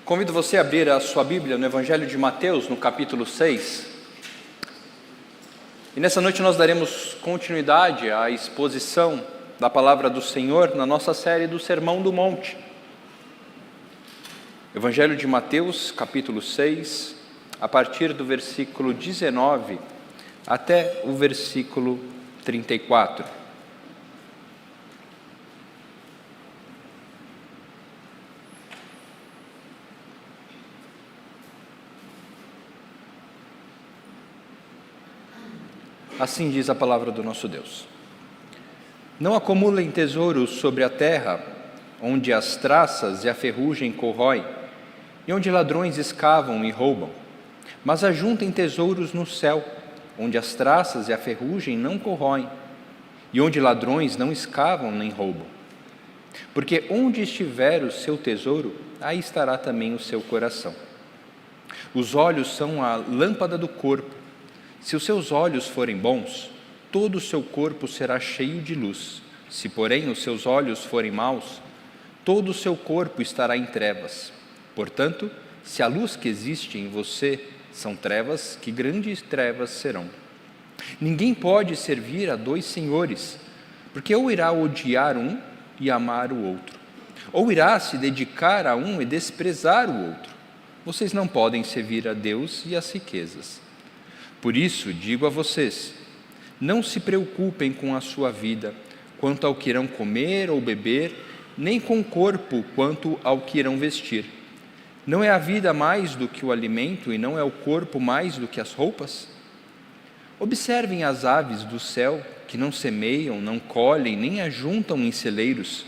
Convido você a abrir a sua Bíblia no Evangelho de Mateus, no capítulo 6. E nessa noite nós daremos continuidade à exposição da Palavra do Senhor na nossa série do Sermão do Monte. Evangelho de Mateus, capítulo 6, a partir do versículo 19 até o versículo 34. Assim diz a palavra do nosso Deus. Não acumulem tesouros sobre a terra, onde as traças e a ferrugem corroem, e onde ladrões escavam e roubam, mas ajuntem tesouros no céu, onde as traças e a ferrugem não corroem, e onde ladrões não escavam nem roubam. Porque onde estiver o seu tesouro, aí estará também o seu coração. Os olhos são a lâmpada do corpo. Se os seus olhos forem bons, todo o seu corpo será cheio de luz. Se, porém, os seus olhos forem maus, todo o seu corpo estará em trevas. Portanto, se a luz que existe em você são trevas, que grandes trevas serão. Ninguém pode servir a dois senhores, porque ou irá odiar um e amar o outro, ou irá se dedicar a um e desprezar o outro. Vocês não podem servir a Deus e às riquezas. Por isso, digo a vocês, não se preocupem com a sua vida, quanto ao que irão comer ou beber, nem com o corpo, quanto ao que irão vestir. Não é a vida mais do que o alimento, e não é o corpo mais do que as roupas? Observem as aves do céu, que não semeiam, não colhem, nem ajuntam em celeiros.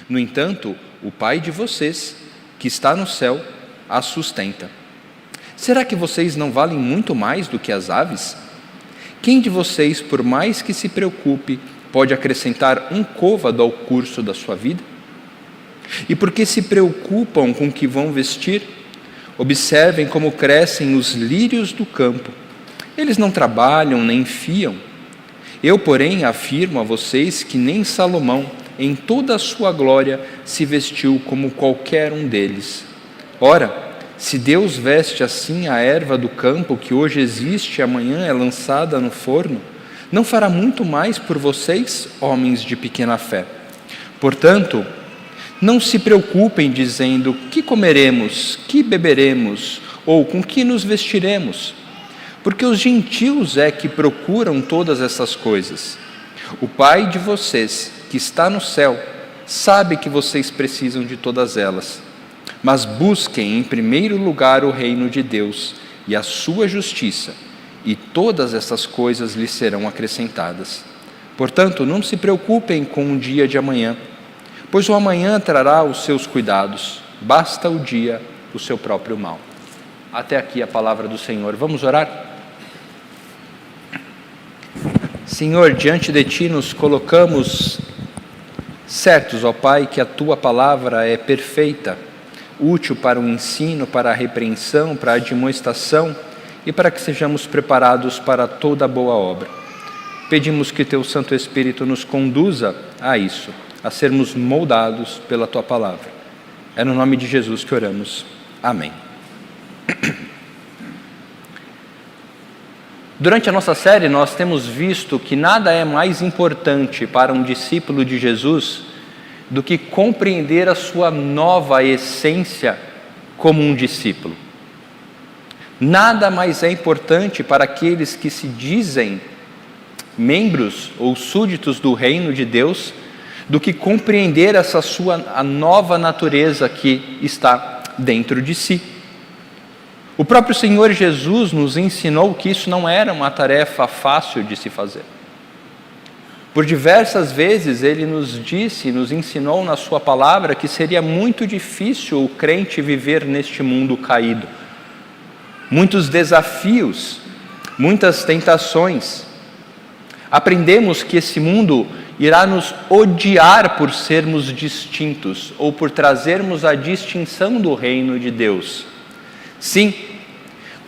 No entanto, o Pai de vocês, que está no céu, as sustenta. Será que vocês não valem muito mais do que as aves? Quem de vocês, por mais que se preocupe, pode acrescentar um côvado ao curso da sua vida? E por que se preocupam com o que vão vestir? Observem como crescem os lírios do campo. Eles não trabalham nem fiam. Eu, porém, afirmo a vocês que nem Salomão, em toda a sua glória, se vestiu como qualquer um deles. Ora, se Deus veste assim a erva do campo, que hoje existe e amanhã é lançada no forno, não fará muito mais por vocês, homens de pequena fé? Portanto, não se preocupem dizendo: que comeremos, que beberemos, ou com que nos vestiremos? Porque os gentios é que procuram todas essas coisas. O Pai de vocês, que está no céu, sabe que vocês precisam de todas elas. Mas busquem em primeiro lugar o reino de Deus e a sua justiça, e todas essas coisas lhes serão acrescentadas. Portanto, não se preocupem com o dia de amanhã, pois o amanhã trará os seus cuidados. Basta o dia o seu próprio mal. Até aqui a palavra do Senhor. Vamos orar? Senhor, diante de Ti nos colocamos certos, ó Pai, que a Tua palavra é perfeita, útil para o ensino, para a repreensão, para a admoestação e para que sejamos preparados para toda boa obra. Pedimos que Teu Santo Espírito nos conduza a isso, a sermos moldados pela Tua palavra. É no nome de Jesus que oramos. Amém. Durante a nossa série, nós temos visto que nada é mais importante para um discípulo de Jesus do que compreender a sua nova essência como um discípulo. Nada mais é importante para aqueles que se dizem membros ou súditos do reino de Deus do que compreender a nova natureza que está dentro de si. O próprio Senhor Jesus nos ensinou que isso não era uma tarefa fácil de se fazer. Por diversas vezes Ele nos disse, nos ensinou na sua palavra que seria muito difícil o crente viver neste mundo caído. Muitos desafios, muitas tentações. Aprendemos que esse mundo irá nos odiar por sermos distintos ou por trazermos a distinção do reino de Deus. Sim,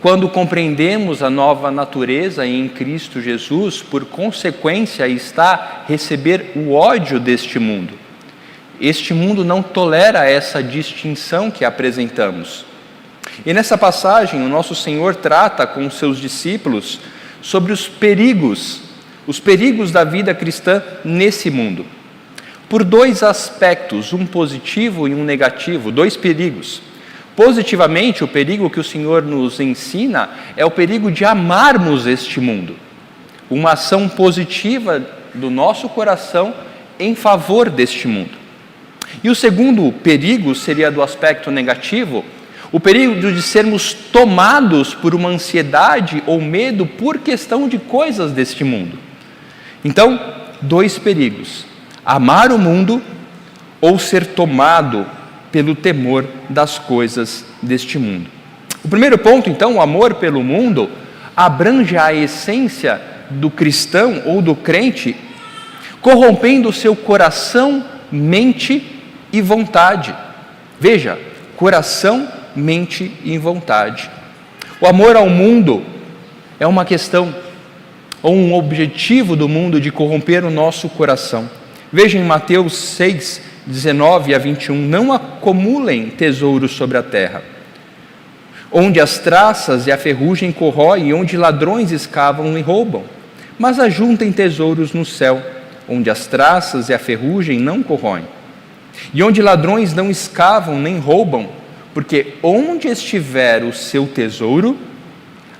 quando compreendemos a nova natureza em Cristo Jesus, por consequência está receber o ódio deste mundo. Este mundo não tolera essa distinção que apresentamos. E nessa passagem, o nosso Senhor trata com os seus discípulos sobre os perigos da vida cristã nesse mundo. Por dois aspectos, um positivo e um negativo, dois perigos. Positivamente, o perigo que o Senhor nos ensina é o perigo de amarmos este mundo. Uma ação positiva do nosso coração em favor deste mundo. E o segundo perigo seria do aspecto negativo, o perigo de sermos tomados por uma ansiedade ou medo por questão de coisas deste mundo. Então, dois perigos: amar o mundo ou ser tomado pelo temor das coisas deste mundo. O primeiro ponto, então, o amor pelo mundo, abrange a essência do cristão ou do crente, corrompendo o seu coração, mente e vontade. Veja, coração, mente e vontade. O amor ao mundo é uma questão ou um objetivo do mundo de corromper o nosso coração. Veja em Mateus 6, 19 a 21, não acumulem tesouros sobre a terra, onde as traças e a ferrugem corroem, e onde ladrões escavam e roubam, mas ajuntem tesouros no céu, onde as traças e a ferrugem não corroem, e onde ladrões não escavam nem roubam, porque onde estiver o seu tesouro,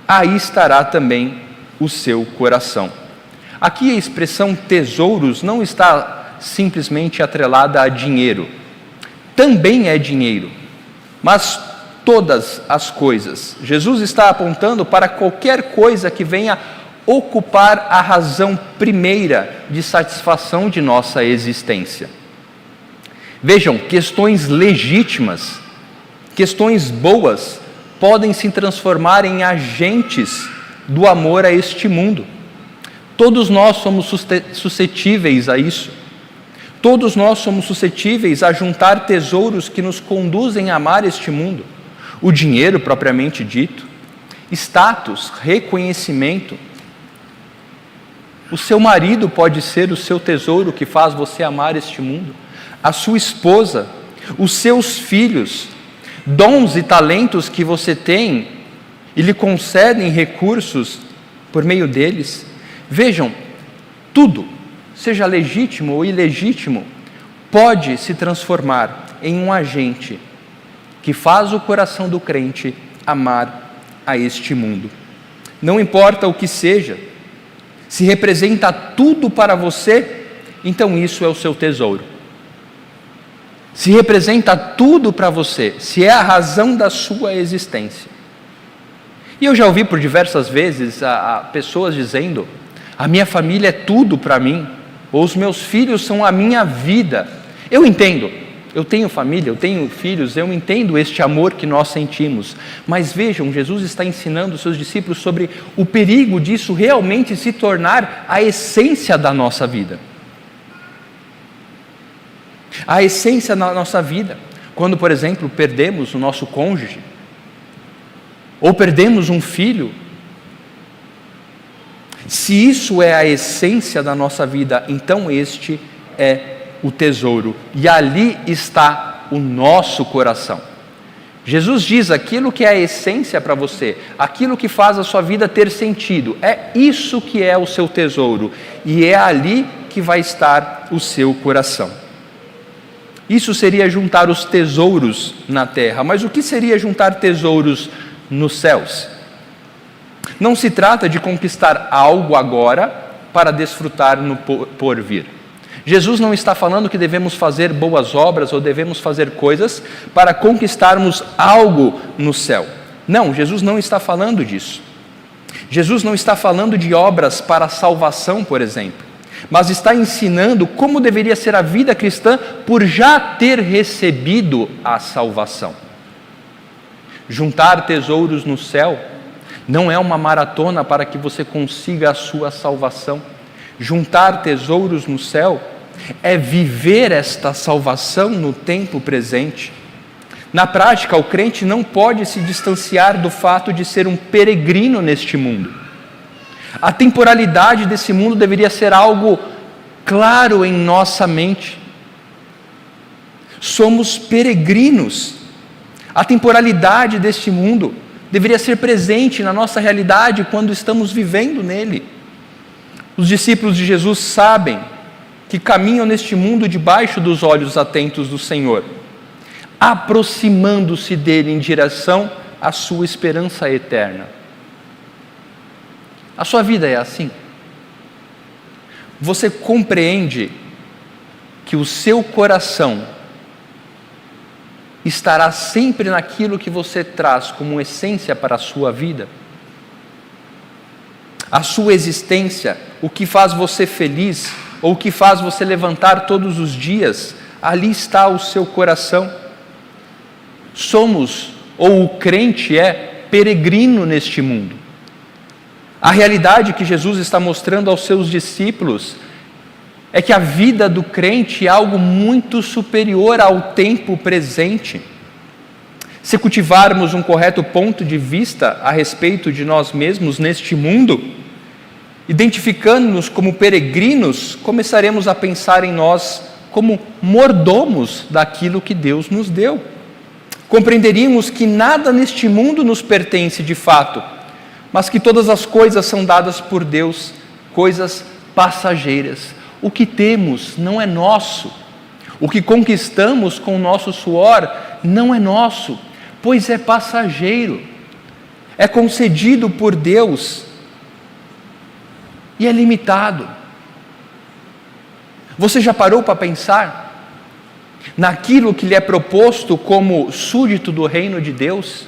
aí estará também o seu coração. Aqui a expressão tesouros não está simplesmente atrelada a dinheiro. Também é dinheiro, mas todas as coisas. Jesus está apontando para qualquer coisa que venha ocupar a razão primeira de satisfação de nossa existência. Vejam, questões legítimas, questões boas, podem se transformar em agentes do amor a este mundo. Todos nós somos suscetíveis a isso. Todos nós somos suscetíveis a juntar tesouros que nos conduzem a amar este mundo. O dinheiro propriamente dito, status, reconhecimento. O seu marido pode ser o seu tesouro que faz você amar este mundo. A sua esposa, os seus filhos, dons e talentos que você tem e lhe concedem recursos por meio deles. Vejam, tudo, seja legítimo ou ilegítimo, pode se transformar em um agente que faz o coração do crente amar a este mundo. Não importa o que seja, se representa tudo para você, então isso é o seu tesouro. Se representa tudo para você, se é a razão da sua existência. E eu já ouvi por diversas vezes a pessoas dizendo: a minha família é tudo para mim, ou os meus filhos são a minha vida. Eu entendo, eu tenho família, eu tenho filhos, eu entendo este amor que nós sentimos. Mas vejam, Jesus está ensinando os seus discípulos sobre o perigo disso realmente se tornar a essência da nossa vida. A essência da nossa vida, quando, por exemplo, perdemos o nosso cônjuge, ou perdemos um filho, se isso é a essência da nossa vida, então este é o tesouro, e ali está o nosso coração. Jesus diz: aquilo que é a essência para você, aquilo que faz a sua vida ter sentido, é isso que é o seu tesouro, e é ali que vai estar o seu coração. Isso seria juntar os tesouros na terra, mas o que seria juntar tesouros nos céus? Não se trata de conquistar algo agora para desfrutar no porvir. Jesus não está falando que devemos fazer boas obras ou devemos fazer coisas para conquistarmos algo no céu. Não, Jesus não está falando disso. Jesus não está falando de obras para a salvação, por exemplo, mas está ensinando como deveria ser a vida cristã por já ter recebido a salvação. Juntar tesouros no céu não é uma maratona para que você consiga a sua salvação. Juntar tesouros no céu é viver esta salvação no tempo presente. Na prática, o crente não pode se distanciar do fato de ser um peregrino neste mundo. A temporalidade desse mundo deveria ser algo claro em nossa mente. Somos peregrinos. A temporalidade deste mundo deveria ser presente na nossa realidade quando estamos vivendo nele. Os discípulos de Jesus sabem que caminham neste mundo debaixo dos olhos atentos do Senhor, aproximando-se dele em direção à sua esperança eterna. A sua vida é assim? Você compreende que o seu coração estará sempre naquilo que você traz como essência para a sua vida? A sua existência, o que faz você feliz, ou o que faz você levantar todos os dias, ali está o seu coração. Somos, ou o crente é, peregrino neste mundo. A realidade que Jesus está mostrando aos seus discípulos é que a vida do crente é algo muito superior ao tempo presente. Se cultivarmos um correto ponto de vista a respeito de nós mesmos neste mundo, identificando-nos como peregrinos, começaremos a pensar em nós como mordomos daquilo que Deus nos deu. Compreenderíamos que nada neste mundo nos pertence de fato, mas que todas as coisas são dadas por Deus, coisas passageiras. O que temos não é nosso. O que conquistamos com o nosso suor não é nosso, pois é passageiro. É concedido por Deus e é limitado. Você já parou para pensar naquilo que lhe é proposto como súdito do reino de Deus?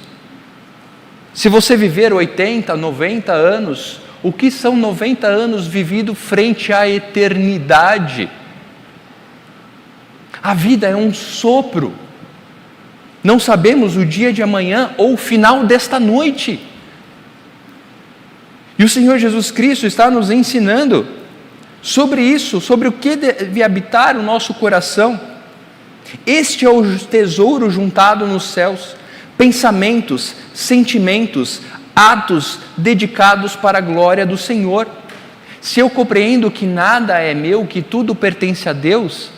Se você viver 80, 90 anos, o que são 90 anos vividos frente à eternidade? A vida é um sopro. Não sabemos o dia de amanhã ou o final desta noite. E o Senhor Jesus Cristo está nos ensinando sobre isso, sobre o que deve habitar o nosso coração. Este é o tesouro juntado nos céus. Pensamentos, sentimentos, atos dedicados para a glória do Senhor. Se eu compreendo que nada é meu, que tudo pertence a Deus,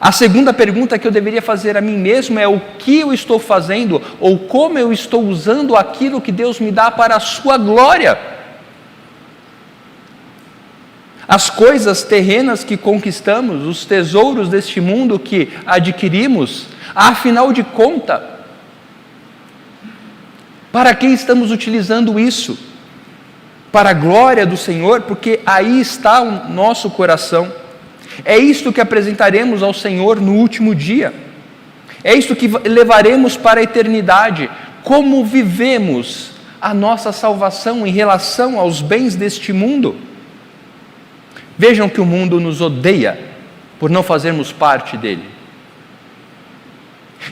a segunda pergunta que eu deveria fazer a mim mesmo é: o que eu estou fazendo ou como eu estou usando aquilo que Deus me dá para a sua glória? As coisas terrenas que conquistamos, os tesouros deste mundo que adquirimos, afinal de contas, para que estamos utilizando isso? Para a glória do Senhor, porque aí está o nosso coração. É isto que apresentaremos ao Senhor no último dia. É isto que levaremos para a eternidade. Como vivemos a nossa salvação em relação aos bens deste mundo? Vejam que o mundo nos odeia por não fazermos parte dele.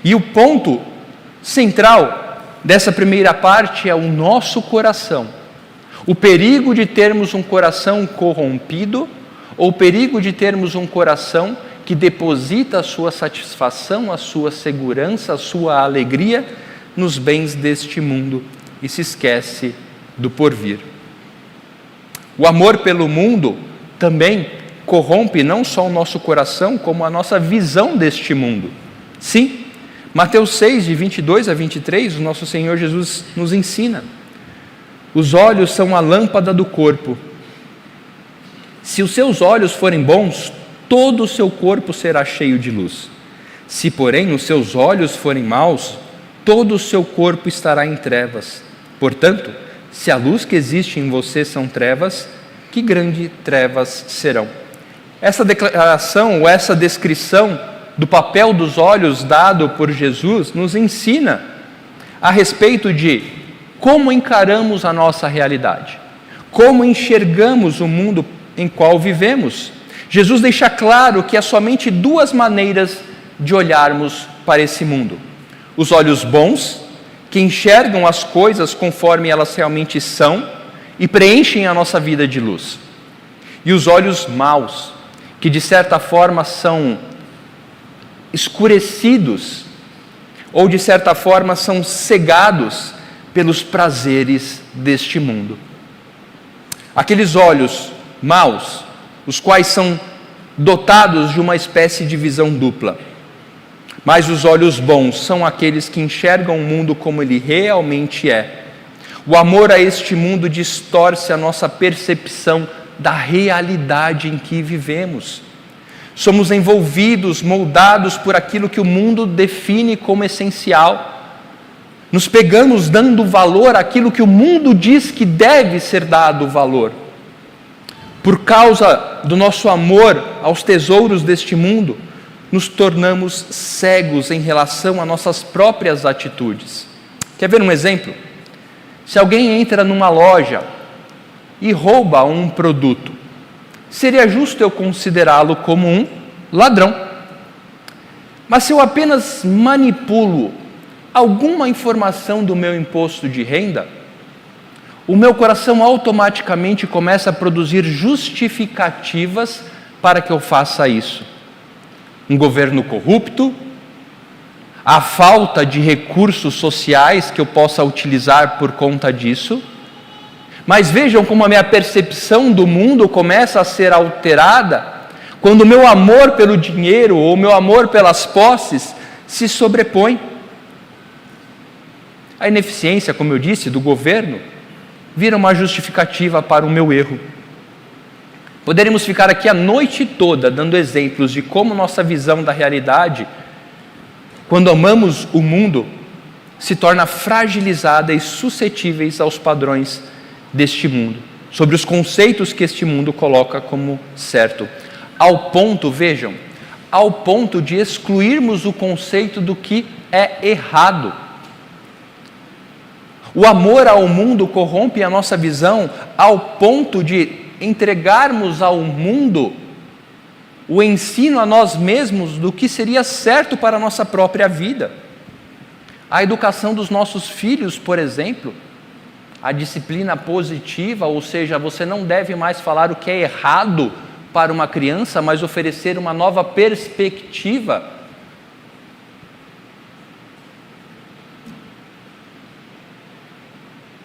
E o ponto central dessa primeira parte é o nosso coração. O perigo de termos um coração corrompido, ou o perigo de termos um coração que deposita a sua satisfação, a sua segurança, a sua alegria nos bens deste mundo e se esquece do porvir. O amor pelo mundo também corrompe não só o nosso coração, como a nossa visão deste mundo. Sim, Mateus 6, de 22 a 23, o nosso Senhor Jesus nos ensina: os olhos são a lâmpada do corpo. Se os seus olhos forem bons, todo o seu corpo será cheio de luz. Se, porém, os seus olhos forem maus, todo o seu corpo estará em trevas. Portanto, se a luz que existe em você são trevas, que grandes trevas serão. Essa declaração, ou essa descrição do papel dos olhos dado por Jesus, nos ensina a respeito de como encaramos a nossa realidade, como enxergamos o mundo em qual vivemos. Jesus deixa claro que há somente duas maneiras de olharmos para esse mundo: os olhos bons, que enxergam as coisas conforme elas realmente são e preenchem a nossa vida de luz, e os olhos maus, que de certa forma são escurecidos, ou de certa forma são cegados pelos prazeres deste mundo. Aqueles olhos maus, os quais são dotados de uma espécie de visão dupla. Mas os olhos bons são aqueles que enxergam o mundo como ele realmente é. O amor a este mundo distorce a nossa percepção da realidade em que vivemos. Somos envolvidos, moldados por aquilo que o mundo define como essencial. Nos pegamos dando valor àquilo que o mundo diz que deve ser dado valor. Por causa do nosso amor aos tesouros deste mundo, nos tornamos cegos em relação a nossas próprias atitudes. Quer ver um exemplo? Se alguém entra numa loja e rouba um produto, seria justo eu considerá-lo como um ladrão. Mas se eu apenas manipulo alguma informação do meu imposto de renda, o meu coração automaticamente começa a produzir justificativas para que eu faça isso. Um governo corrupto, a falta de recursos sociais que eu possa utilizar por conta disso. Mas vejam como a minha percepção do mundo começa a ser alterada quando o meu amor pelo dinheiro ou o meu amor pelas posses se sobrepõe. A ineficiência, como eu disse, do governo vira uma justificativa para o meu erro. Poderíamos ficar aqui a noite toda dando exemplos de como nossa visão da realidade, quando amamos o mundo, se torna fragilizada e suscetíveis aos padrões deste mundo, sobre os conceitos que este mundo coloca como certo. Ao ponto, vejam, ao ponto de excluirmos o conceito do que é errado. O amor ao mundo corrompe a nossa visão ao ponto de entregarmos ao mundo o ensino a nós mesmos do que seria certo para a nossa própria vida. A educação dos nossos filhos, por exemplo, a disciplina positiva, ou seja, você não deve mais falar o que é errado para uma criança, mas oferecer uma nova perspectiva.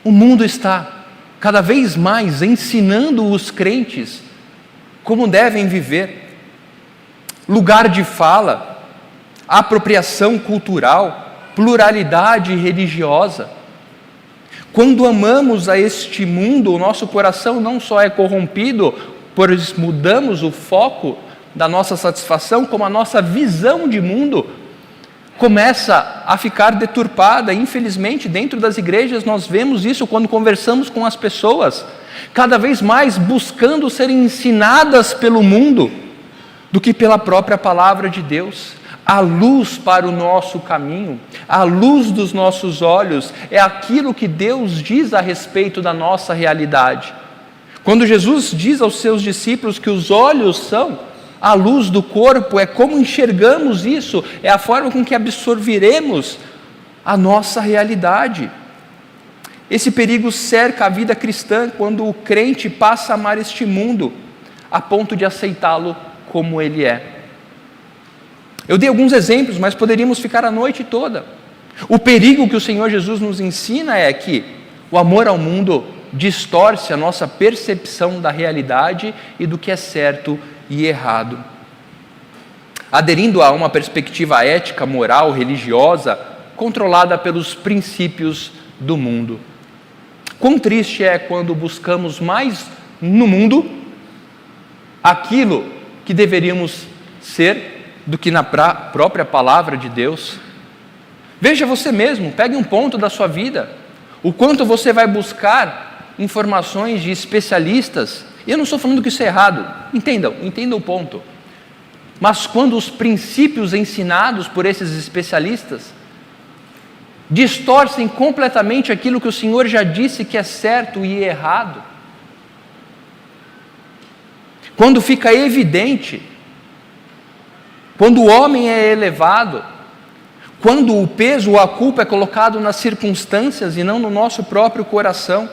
O mundo está cada vez mais ensinando os crentes como devem viver. Lugar de fala, apropriação cultural, pluralidade religiosa. Quando amamos a este mundo, o nosso coração não só é corrompido, pois mudamos o foco da nossa satisfação, como a nossa visão de mundo começa a ficar deturpada. Infelizmente, dentro das igrejas nós vemos isso quando conversamos com as pessoas, cada vez mais buscando serem ensinadas pelo mundo do que pela própria palavra de Deus. A luz para o nosso caminho, a luz dos nossos olhos, é aquilo que Deus diz a respeito da nossa realidade. Quando Jesus diz aos seus discípulos que os olhos são a luz do corpo, é como enxergamos isso, é a forma com que absorveremos a nossa realidade. Esse perigo cerca a vida cristã quando o crente passa a amar este mundo a ponto de aceitá-lo como ele é. Eu dei alguns exemplos, mas poderíamos ficar a noite toda. O perigo que o Senhor Jesus nos ensina é que o amor ao mundo distorce a nossa percepção da realidade e do que é certo e errado. Aderindo a uma perspectiva ética, moral, religiosa, controlada pelos princípios do mundo. Quão triste é quando buscamos mais no mundo aquilo que deveríamos ser do que na própria palavra de Deus. Veja você mesmo, pegue um ponto da sua vida, o quanto você vai buscar informações de especialistas. Eu não estou falando que isso é errado, entendam o ponto. Mas quando os princípios ensinados por esses especialistas distorcem completamente aquilo que o Senhor já disse que é certo e errado, quando fica evidente, quando o homem é elevado, quando o peso ou a culpa é colocado nas circunstâncias e não no nosso próprio coração,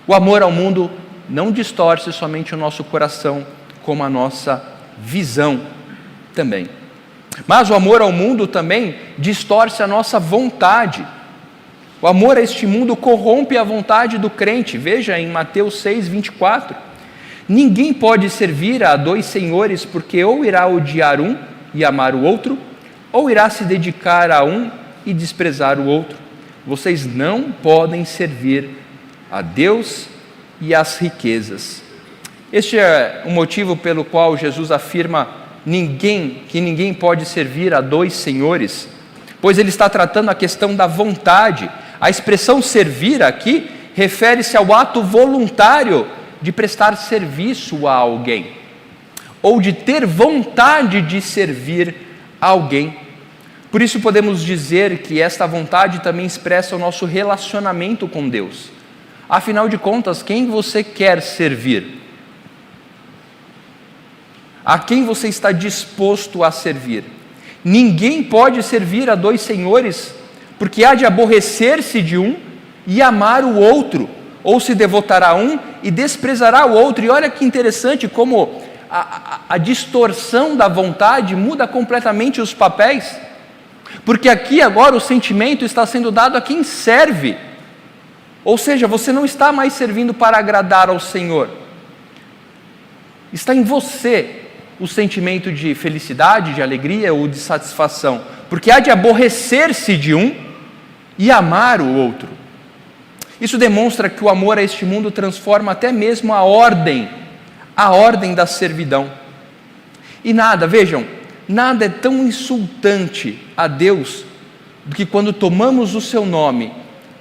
o amor ao mundo não distorce somente o nosso coração, como a nossa visão também. Mas o amor ao mundo também distorce a nossa vontade. O amor a este mundo corrompe a vontade do crente. Veja em Mateus 6, 24. Ninguém pode servir a dois senhores, porque ou irá odiar um e amar o outro, ou irá se dedicar a um e desprezar o outro? Vocês não podem servir a Deus e às riquezas. Este é o motivo pelo qual Jesus afirma que ninguém pode servir a dois senhores, pois ele está tratando a questão da vontade. A expressão servir aqui refere-se ao ato voluntário de prestar serviço a alguém, ou de ter vontade de servir a alguém. Por isso podemos dizer que esta vontade também expressa o nosso relacionamento com Deus. Afinal de contas, quem você quer servir? A quem você está disposto a servir? Ninguém pode servir a dois senhores, porque há de aborrecer-se de um e amar o outro, ou se devotará a um e desprezará o outro. E olha que interessante como a distorção da vontade muda completamente os papéis, porque aqui agora o sentimento está sendo dado a quem serve, ou seja, você não está mais servindo para agradar ao Senhor, está em você o sentimento de felicidade, de alegria ou de satisfação, porque há de aborrecer-se de um e amar o outro. Isso demonstra que o amor a este mundo transforma até mesmo a ordem da servidão. E vejam, nada é tão insultante a Deus do que quando tomamos o seu nome,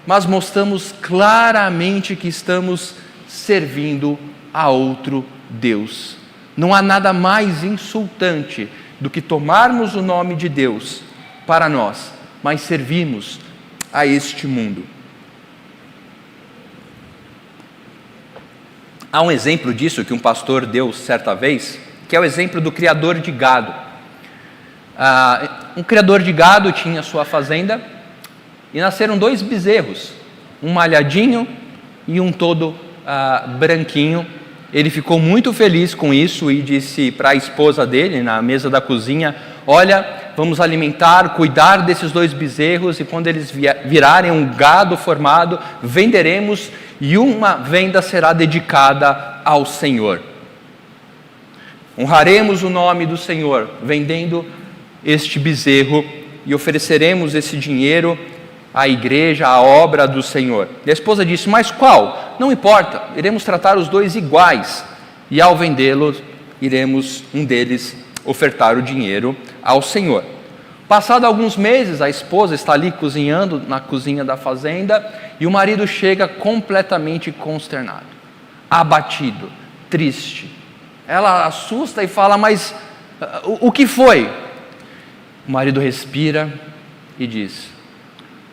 mas mostramos claramente que estamos servindo a outro Deus. Não há nada mais insultante do que tomarmos o nome de Deus para nós, mas servirmos a este mundo. Há um exemplo disso que um pastor deu certa vez, que é o exemplo do criador de gado. Um criador de gado tinha sua fazenda e nasceram 2 bezerros, um malhadinho e um todo branquinho. Ele ficou muito feliz com isso e disse para a esposa dele, na mesa da cozinha: olha, vamos alimentar, cuidar desses 2 bezerros, e quando eles virarem um gado formado, venderemos, e uma venda será dedicada ao Senhor. Honraremos o nome do Senhor, vendendo este bezerro, e ofereceremos esse dinheiro à igreja, à obra do Senhor. E a esposa disse: mas qual? Não importa, iremos tratar os 2 iguais, e ao vendê-los, iremos um deles ofertar o dinheiro ao Senhor. Passado alguns meses, a esposa está ali cozinhando na cozinha da fazenda, e o marido chega completamente consternado, abatido, triste. Ela assusta e fala: mas o que foi? O marido respira e diz: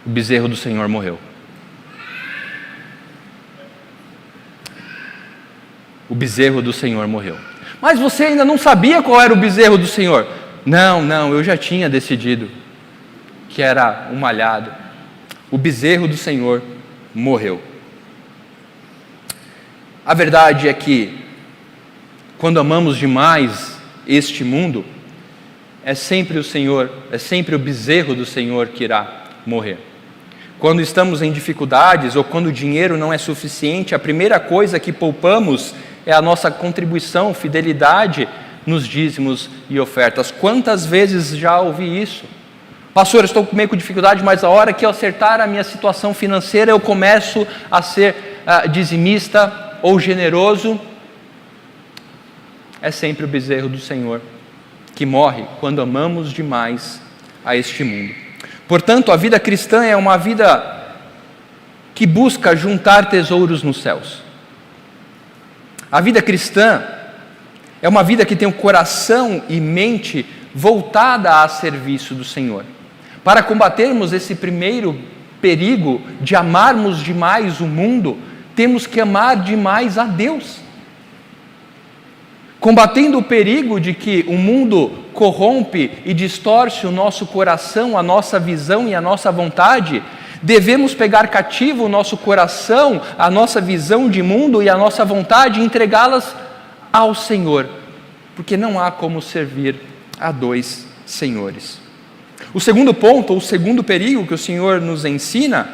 o bezerro do Senhor morreu. O bezerro do Senhor morreu. Mas você ainda não sabia qual era o bezerro do Senhor? Não, eu já tinha decidido que era um malhado. O bezerro do Senhor morreu. A verdade é que, quando amamos demais este mundo, é sempre o Senhor, é sempre o bezerro do Senhor que irá morrer. Quando estamos em dificuldades ou quando o dinheiro não é suficiente, a primeira coisa que poupamos é a nossa contribuição, fidelidade nos dízimos e ofertas. Quantas vezes já ouvi isso? Pastor, eu estou meio com dificuldade, mas a hora que eu acertar a minha situação financeira, eu começo a ser dizimista ou generoso. É sempre o bezerro do Senhor que morre quando amamos demais a este mundo. Portanto, a vida cristã é uma vida que busca juntar tesouros nos céus. A vida cristã é uma vida que tem o coração e mente voltada a serviço do Senhor. Para combatermos esse primeiro perigo de amarmos demais o mundo, temos que amar demais a Deus. Combatendo o perigo de que o mundo corrompe e distorce o nosso coração, a nossa visão e a nossa vontade, devemos pegar cativo o nosso coração, a nossa visão de mundo e a nossa vontade e entregá-las ao Senhor, porque não há como servir a 2 senhores. O segundo ponto, o segundo perigo que o Senhor nos ensina,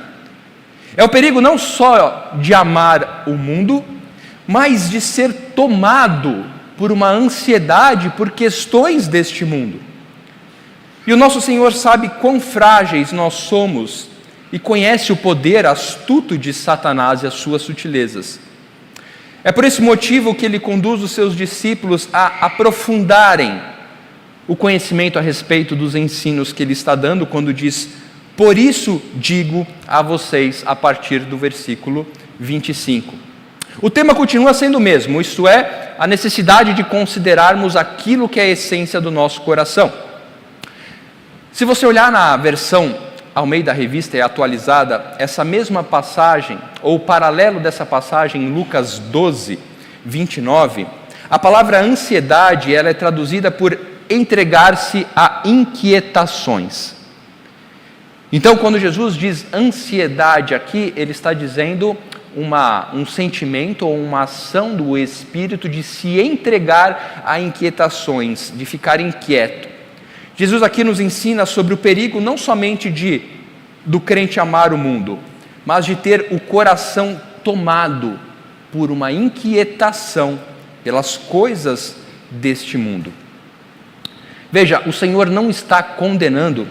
é o perigo não só de amar o mundo, mas de ser tomado por uma ansiedade por questões deste mundo. E o nosso Senhor sabe quão frágeis nós somos e conhece o poder astuto de Satanás e as suas sutilezas. É por esse motivo que ele conduz os seus discípulos a aprofundarem o conhecimento a respeito dos ensinos que ele está dando, quando diz: por isso digo a vocês, a partir do versículo 25. O tema continua sendo o mesmo, isto é, a necessidade de considerarmos aquilo que é a essência do nosso coração. Se você olhar na versão Almeida Revista e Atualizada, essa mesma passagem, ou o paralelo dessa passagem em Lucas 12, 29, a palavra ansiedade, ela é traduzida por entregar-se a inquietações. Então, quando Jesus diz ansiedade aqui, ele está dizendo um sentimento ou uma ação do Espírito de se entregar a inquietações, de ficar inquieto. Jesus aqui nos ensina sobre o perigo não somente do crente amar o mundo, mas de ter o coração tomado por uma inquietação pelas coisas deste mundo. Veja, o Senhor não está condenando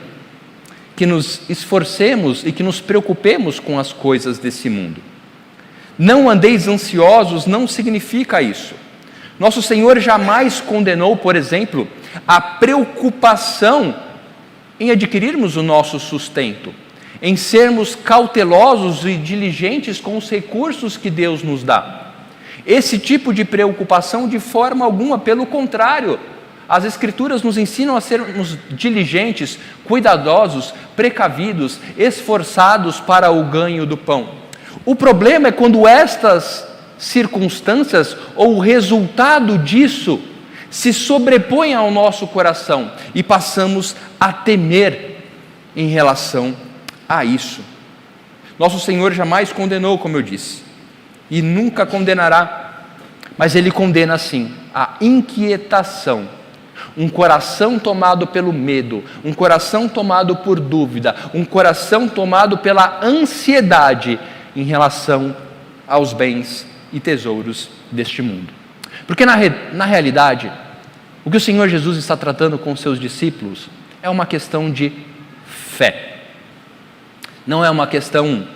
que nos esforcemos e que nos preocupemos com as coisas desse mundo. Não andeis ansiosos não significa isso. Nosso Senhor jamais condenou, por exemplo, a preocupação em adquirirmos o nosso sustento, em sermos cautelosos e diligentes com os recursos que Deus nos dá. Esse tipo de preocupação de forma alguma, pelo contrário, as Escrituras nos ensinam a sermos diligentes, cuidadosos, precavidos, esforçados para o ganho do pão. O problema é quando estas circunstâncias ou o resultado disso se sobrepõe ao nosso coração e passamos a temer em relação a isso. Nosso Senhor jamais condenou, como eu disse, e nunca condenará, mas Ele condena sim a inquietação, um coração tomado pelo medo, um coração tomado por dúvida, um coração tomado pela ansiedade em relação aos bens e tesouros deste mundo. Porque na realidade, o que o Senhor Jesus está tratando com os seus discípulos é uma questão de fé. Não é uma questão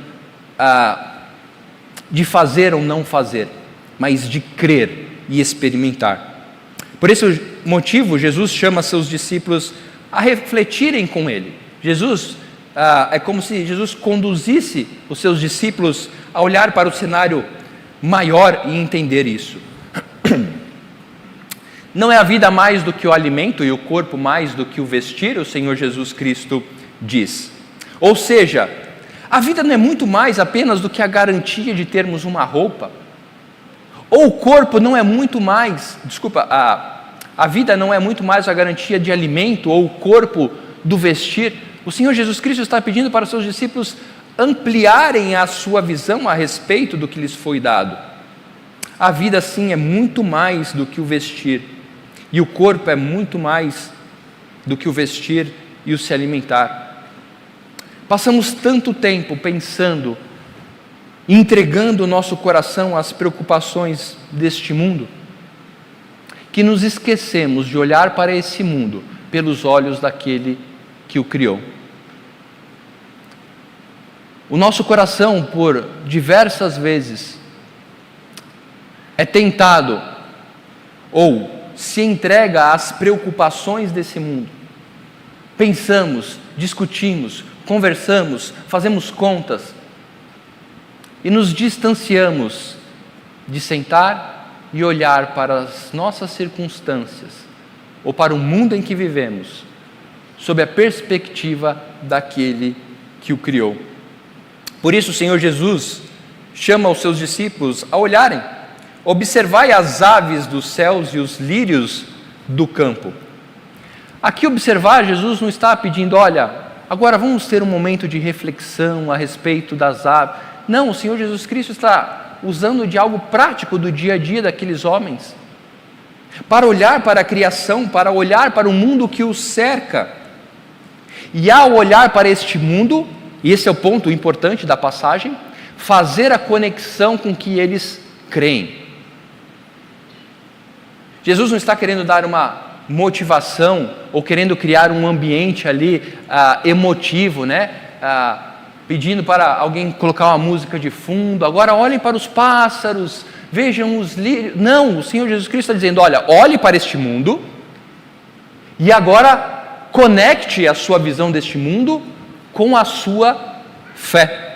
de fazer ou não fazer, mas de crer e experimentar. Por esse motivo, Jesus chama seus discípulos a refletirem com Ele. É como se Jesus conduzisse os seus discípulos a olhar para o cenário maior e entender isso. Não é a vida mais do que o alimento e o corpo mais do que o vestir, o Senhor Jesus Cristo diz. Ou seja, a vida não é muito mais apenas do que a garantia de termos uma roupa. Ou o corpo não é muito mais, a vida não é muito mais a garantia de alimento ou o corpo do vestir. O Senhor Jesus Cristo está pedindo para os seus discípulos ampliarem a sua visão a respeito do que lhes foi dado. A vida sim é muito mais do que o vestir, e o corpo é muito mais do que o vestir e o se alimentar. Passamos tanto tempo pensando, entregando o nosso coração às preocupações deste mundo, que nos esquecemos de olhar para esse mundo pelos olhos daquele que o criou. O nosso coração, por diversas vezes, é tentado ou se entrega às preocupações desse mundo. Pensamos, discutimos, conversamos, fazemos contas e nos distanciamos de sentar e olhar para as nossas circunstâncias ou para o mundo em que vivemos sob a perspectiva daquele que o criou. Por isso o Senhor Jesus chama os seus discípulos a olharem: observai as aves dos céus e os lírios do campo. Aqui observar, Jesus não está pedindo, olha, agora vamos ter um momento de reflexão a respeito das aves. Não, o Senhor Jesus Cristo está usando de algo prático do dia a dia daqueles homens, para olhar para a criação, para olhar para o mundo que os cerca. E ao olhar para este mundo, e esse é o ponto importante da passagem, fazer a conexão com que eles creem. Jesus não está querendo dar uma motivação ou querendo criar um ambiente ali emotivo, né? Pedindo para alguém colocar uma música de fundo, agora olhem para os pássaros, vejam os lírios. Não, o Senhor Jesus Cristo está dizendo, olha, olhe para este mundo e agora conecte a sua visão deste mundo com a sua fé.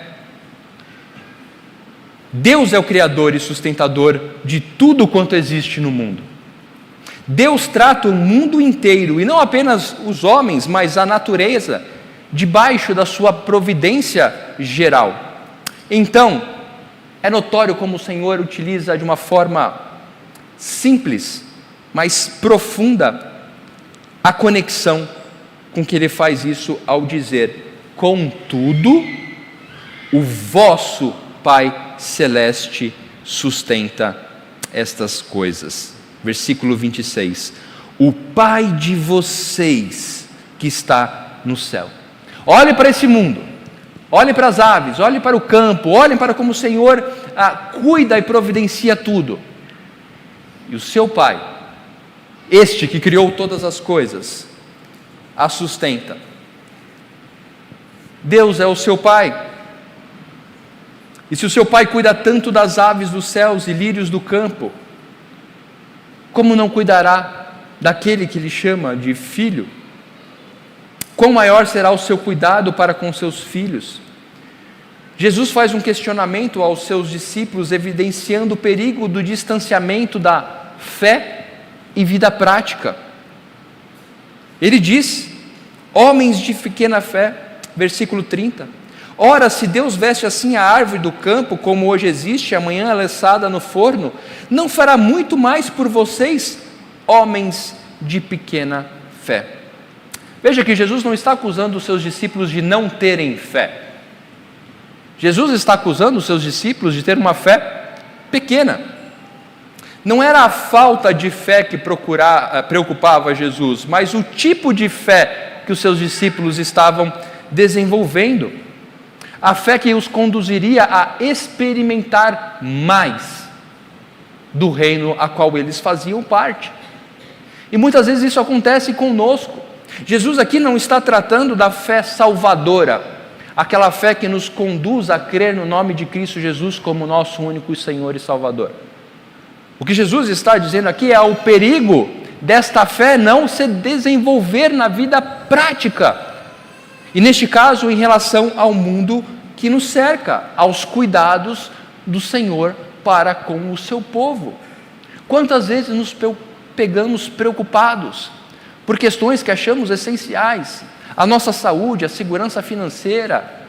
Deus é o Criador e sustentador de tudo quanto existe no mundo. Deus trata o mundo inteiro, e não apenas os homens, mas a natureza, debaixo da sua providência geral. Então, é notório como o Senhor utiliza de uma forma simples, mas profunda, a conexão com que Ele faz isso ao dizer: contudo, o vosso Pai Celeste sustenta estas coisas. Versículo 26, o Pai de vocês que está no céu. Olhe para esse mundo, olhe para as aves, olhe para o campo, olhem para como o Senhor cuida e providencia tudo. E o seu Pai, este que criou todas as coisas, a sustenta. Deus é o seu Pai. E se o seu Pai cuida tanto das aves dos céus e lírios do campo, como não cuidará daquele que lhe chama de filho? Quão maior será o seu cuidado para com seus filhos? Jesus faz um questionamento aos seus discípulos, evidenciando o perigo do distanciamento da fé e vida prática. Ele diz: homens de pequena fé, versículo 30, ora, se Deus veste assim a árvore do campo, como hoje existe, amanhã é lançada no forno, não fará muito mais por vocês, homens de pequena fé? Veja que Jesus não está acusando os seus discípulos de não terem fé. Jesus está acusando os seus discípulos de ter uma fé pequena. Não era a falta de fé que preocupava Jesus, mas o tipo de fé que os seus discípulos estavam desenvolvendo. A fé que os conduziria a experimentar mais do reino a qual eles faziam parte. E muitas vezes isso acontece conosco. Jesus aqui não está tratando da fé salvadora, aquela fé que nos conduz a crer no nome de Cristo Jesus como nosso único Senhor e Salvador. O que Jesus está dizendo aqui é o perigo desta fé não se desenvolver na vida prática, e neste caso em relação ao mundo que nos cerca, aos cuidados do Senhor para com o seu povo. Quantas vezes nos pegamos preocupados por questões que achamos essenciais, a nossa saúde, a segurança financeira,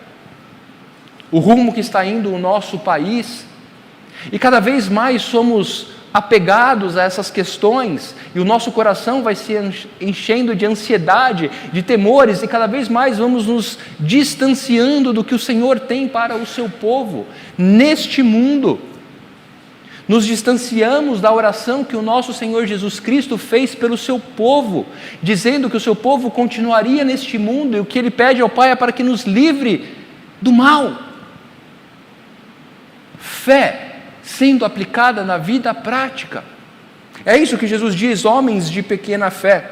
o rumo que está indo o nosso país, e cada vez mais somos apegados a essas questões, e o nosso coração vai se enchendo de ansiedade, de temores, e cada vez mais vamos nos distanciando do que o Senhor tem para o seu povo, neste mundo. Nos distanciamos da oração que o nosso Senhor Jesus Cristo fez pelo seu povo, dizendo que o seu povo continuaria neste mundo, e o que Ele pede ao Pai é para que nos livre do mal. Fé sendo aplicada na vida prática. É isso que Jesus diz, homens de pequena fé.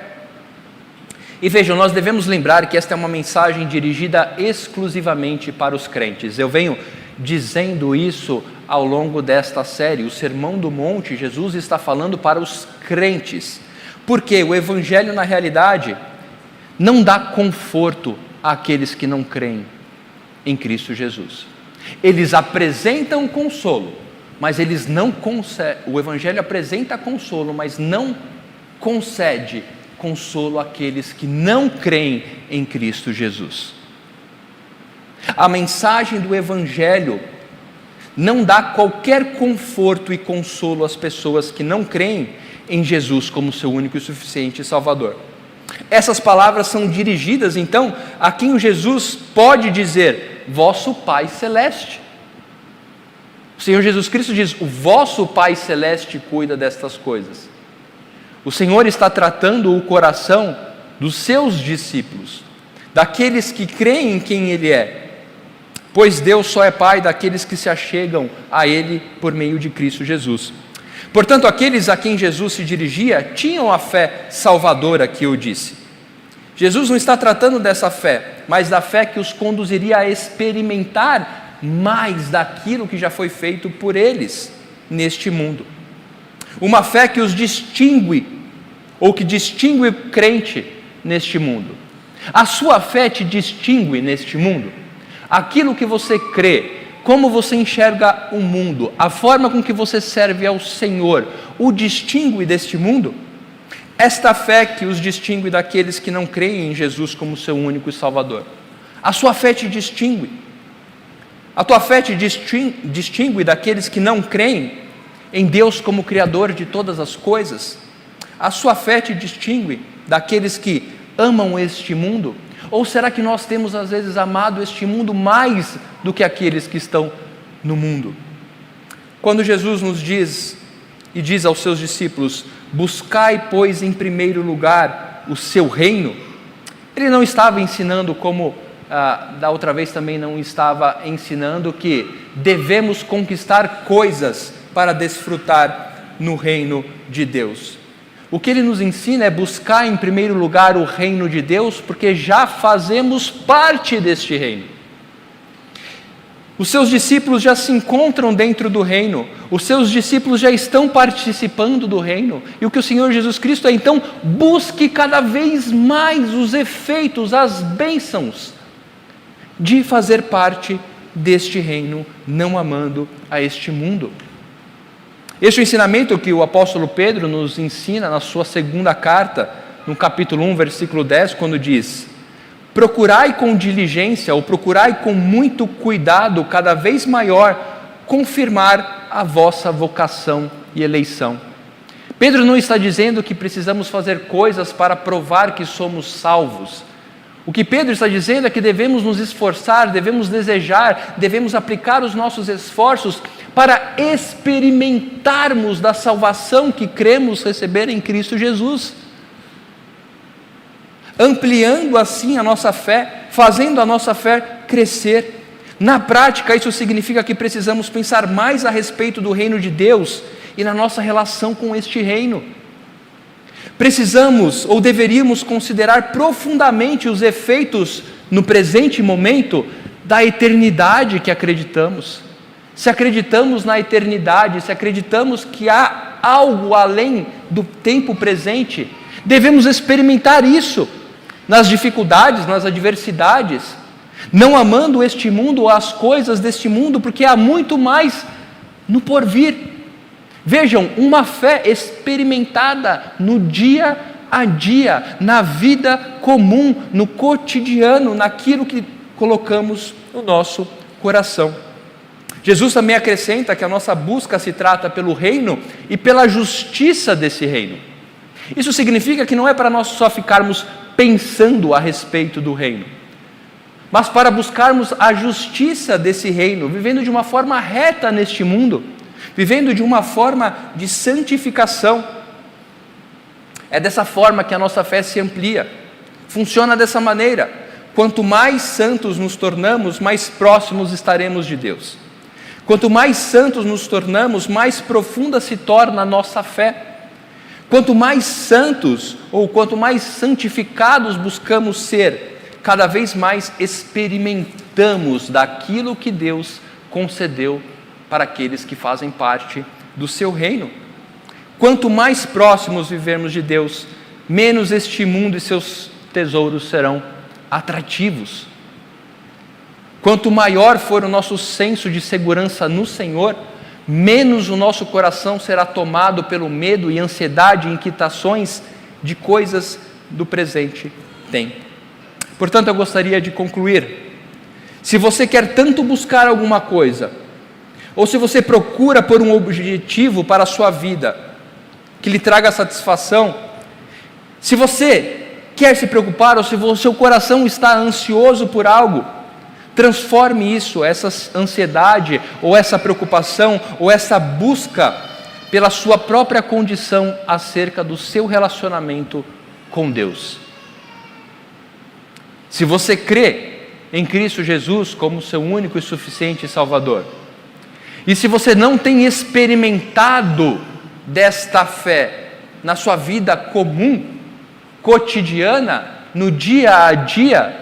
E vejam, nós devemos lembrar que esta é uma mensagem dirigida exclusivamente para os crentes. Eu venho dizendo isso ao longo desta série. O Sermão do Monte, Jesus está falando para os crentes, porque o Evangelho, na realidade, não dá conforto àqueles que não creem em Cristo Jesus. Eles apresentam consolo, mas eles não concedem. O Evangelho apresenta consolo, mas não concede consolo àqueles que não creem em Cristo Jesus. A mensagem do Evangelho não dá qualquer conforto e consolo às pessoas que não creem em Jesus como seu único e suficiente Salvador. Essas palavras são dirigidas, então, a quem Jesus pode dizer: vosso Pai Celeste. O Senhor Jesus Cristo diz: o vosso Pai Celeste cuida destas coisas. O Senhor está tratando o coração dos seus discípulos, daqueles que creem em quem Ele é, pois Deus só é Pai daqueles que se achegam a Ele por meio de Cristo Jesus. Portanto, aqueles a quem Jesus se dirigia tinham a fé salvadora que eu disse. Jesus não está tratando dessa fé, mas da fé que os conduziria a experimentar mais daquilo que já foi feito por eles neste mundo. Uma fé que os distingue, ou que distingue o crente neste mundo. A sua fé te distingue neste mundo? Aquilo que você crê, como você enxerga o mundo, a forma com que você serve ao Senhor, o distingue deste mundo? Esta fé que os distingue daqueles que não creem em Jesus como seu único Salvador. A sua fé te distingue. A tua fé te distingue daqueles que não creem em Deus como Criador de todas as coisas. A sua fé te distingue daqueles que amam este mundo. Ou será que nós temos às vezes amado este mundo mais do que aqueles que estão no mundo? Quando Jesus nos diz e diz aos seus discípulos: buscai, pois, em primeiro lugar o seu reino, ele não estava ensinando como da outra vez também não estava ensinando que devemos conquistar coisas para desfrutar no reino de Deus. O que ele nos ensina é buscar em primeiro lugar o reino de Deus, porque já fazemos parte deste reino. Os seus discípulos já se encontram dentro do reino, os seus discípulos já estão participando do reino, e o que o Senhor Jesus Cristo é, então, busque cada vez mais os efeitos, as bênçãos de fazer parte deste reino, não amando a este mundo. Este é o ensinamento que o apóstolo Pedro nos ensina na sua segunda carta, no capítulo 1, versículo 10, quando diz: procurai com diligência, ou procurai com muito cuidado, cada vez maior, confirmar a vossa vocação e eleição. Pedro não está dizendo que precisamos fazer coisas para provar que somos salvos. O que Pedro está dizendo é que devemos nos esforçar, devemos desejar, devemos aplicar os nossos esforços para experimentarmos da salvação que cremos receber em Cristo Jesus. Ampliando assim a nossa fé, fazendo a nossa fé crescer. Na prática, isso significa que precisamos pensar mais a respeito do reino de Deus e na nossa relação com este reino. Precisamos ou deveríamos considerar profundamente os efeitos no presente momento da eternidade que acreditamos. Se acreditamos na eternidade, se acreditamos que há algo além do tempo presente, devemos experimentar isso nas dificuldades, nas adversidades, não amando este mundo ou as coisas deste mundo, porque há muito mais no porvir. Vejam, uma fé experimentada no dia a dia, na vida comum, no cotidiano, naquilo que colocamos no nosso coração. Jesus também acrescenta que a nossa busca se trata pelo reino e pela justiça desse reino. Isso significa que não é para nós só ficarmos pensando a respeito do reino, mas para buscarmos a justiça desse reino, vivendo de uma forma reta neste mundo, vivendo de uma forma de santificação. É dessa forma que a nossa fé se amplia. Funciona dessa maneira: quanto mais santos nos tornamos, mais próximos estaremos de Deus. Quanto mais santos nos tornamos, mais profunda se torna a nossa fé. Quanto mais santos, ou quanto mais santificados buscamos ser, cada vez mais experimentamos daquilo que Deus concedeu para aqueles que fazem parte do seu reino. Quanto mais próximos vivermos de Deus, menos este mundo e seus tesouros serão atrativos. Quanto maior for o nosso senso de segurança no Senhor, menos o nosso coração será tomado pelo medo e ansiedade e inquietações de coisas do presente tempo. Portanto, eu gostaria de concluir. Se você quer tanto buscar alguma coisa, ou se você procura por um objetivo para a sua vida, que lhe traga satisfação, se você quer se preocupar, ou se o seu coração está ansioso por algo, transforme isso, essa ansiedade, ou essa preocupação, ou essa busca, pela sua própria condição acerca do seu relacionamento com Deus. Se você crê em Cristo Jesus como seu único e suficiente Salvador, e se você não tem experimentado desta fé na sua vida comum, cotidiana, no dia a dia,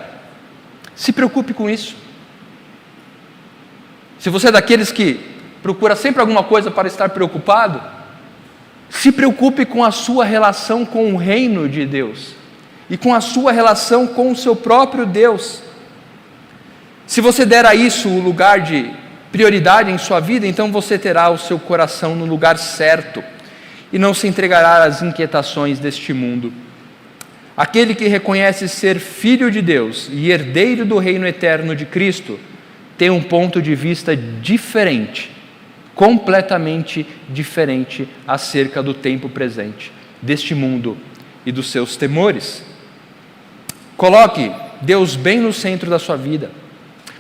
se preocupe com isso. Se você é daqueles que procura sempre alguma coisa para estar preocupado, se preocupe com a sua relação com o reino de Deus e com a sua relação com o seu próprio Deus. Se você der a isso o lugar de prioridade em sua vida, então você terá o seu coração no lugar certo e não se entregará às inquietações deste mundo. Aquele que reconhece ser filho de Deus e herdeiro do reino eterno de Cristo tem um ponto de vista diferente, completamente diferente acerca do tempo presente, deste mundo e dos seus temores. Coloque Deus bem no centro da sua vida.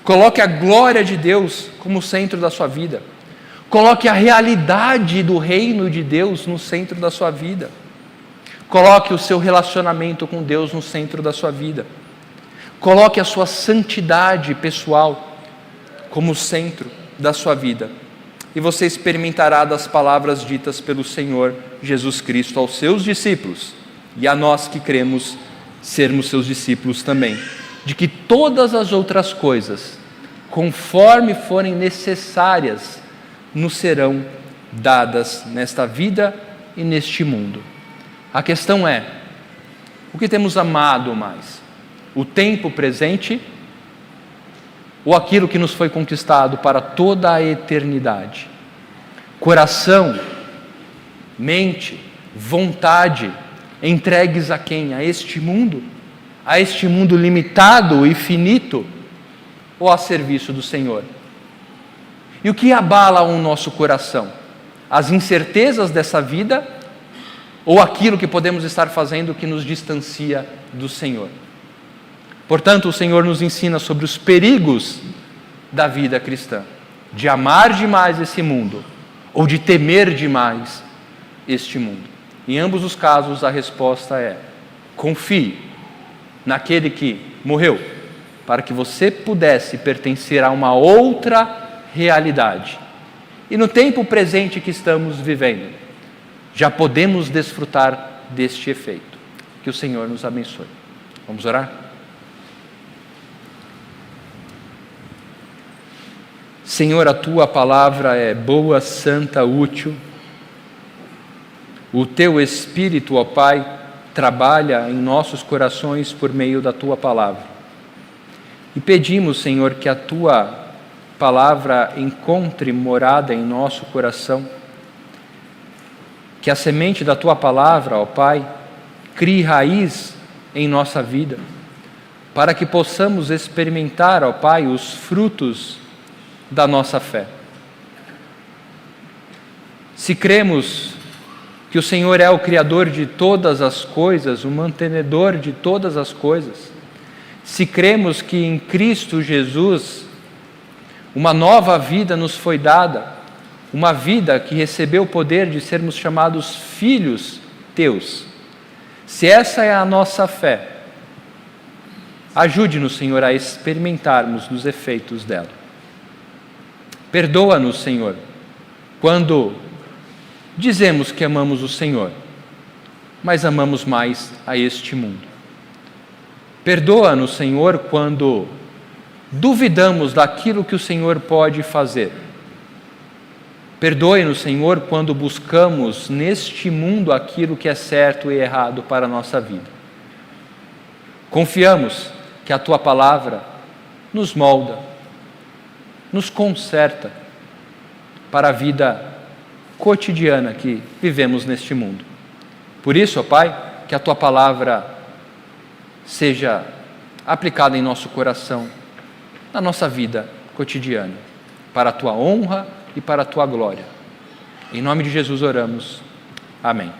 Coloque a glória de Deus como centro da sua vida. Coloque a realidade do reino de Deus no centro da sua vida. Coloque o seu relacionamento com Deus no centro da sua vida. Coloque a sua santidade pessoal como centro da sua vida. E você experimentará das palavras ditas pelo Senhor Jesus Cristo aos seus discípulos, e a nós que cremos sermos seus discípulos também, de que todas as outras coisas, conforme forem necessárias, nos serão dadas nesta vida e neste mundo. A questão é, o que temos amado mais? O tempo presente ou aquilo que nos foi conquistado para toda a eternidade? Coração, mente, vontade, entregues a quem? A este mundo? A este mundo limitado e finito? Ou a serviço do Senhor? E o que abala o nosso coração? As incertezas dessa vida ou aquilo que podemos estar fazendo que nos distancia do Senhor? Portanto, o Senhor nos ensina sobre os perigos da vida cristã, de amar demais esse mundo ou de temer demais este mundo. Em ambos os casos, a resposta é: confie naquele que morreu para que você pudesse pertencer a uma outra realidade. E no tempo presente que estamos vivendo, já podemos desfrutar deste efeito. Que o Senhor nos abençoe. Vamos orar? Senhor, a Tua palavra é boa, santa, útil. O Teu Espírito, ó Pai, trabalha em nossos corações por meio da Tua palavra. E pedimos, Senhor, que a Tua palavra encontre morada em nosso coração, que a semente da Tua palavra, ó Pai, crie raiz em nossa vida, para que possamos experimentar, ó Pai, os frutos da nossa fé. Se cremos que o Senhor é o Criador de todas as coisas, o mantenedor de todas as coisas, se cremos que em Cristo Jesus uma nova vida nos foi dada, uma vida que recebeu o poder de sermos chamados filhos teus, se essa é a nossa fé, ajude-nos, Senhor, a experimentarmos dos efeitos dela. Perdoa-nos, Senhor, quando dizemos que amamos o Senhor, mas amamos mais a este mundo. Perdoa-nos, Senhor, quando duvidamos daquilo que o Senhor pode fazer. Perdoe-nos, Senhor, quando buscamos neste mundo aquilo que é certo e errado para a nossa vida. Confiamos que a Tua palavra nos molda, nos conserta para a vida cotidiana que vivemos neste mundo. Por isso, ó Pai, que a Tua palavra seja aplicada em nosso coração, na nossa vida cotidiana, para a Tua honra e para a Tua glória. Em nome de Jesus oramos. Amém.